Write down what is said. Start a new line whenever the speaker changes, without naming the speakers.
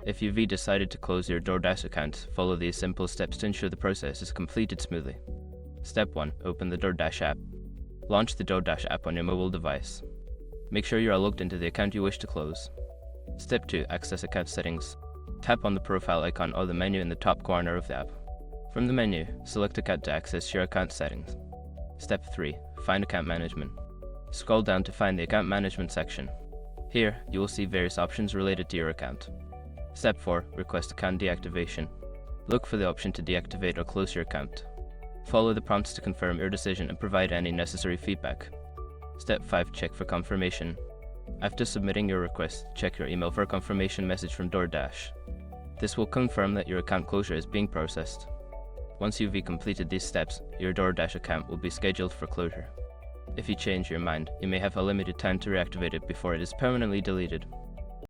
If you've decided to close your DoorDash account, follow these simple steps to ensure the process is completed smoothly. Step 1. Open the DoorDash app. Launch the DoorDash app on your mobile device. Make sure you are logged into the account you wish to close. Step 2. Access account settings. Tap on the profile icon or the menu in the top corner of the app. From the menu, select Account to access your account settings. Step 3. Find Account Management. Scroll down to find the Account Management section. Here, you will see various options related to your account. Step 4. Request account deactivation. Look for the option to deactivate or close your account. Follow the prompts to confirm your decision and provide any necessary feedback. Step 5. Check for confirmation. After submitting your request, check your email for a confirmation message from DoorDash. This will confirm that your account closure is being processed. Once you've completed these steps, your DoorDash account will be scheduled for closure. If you change your mind, you may have a limited time to reactivate it before it is permanently deleted.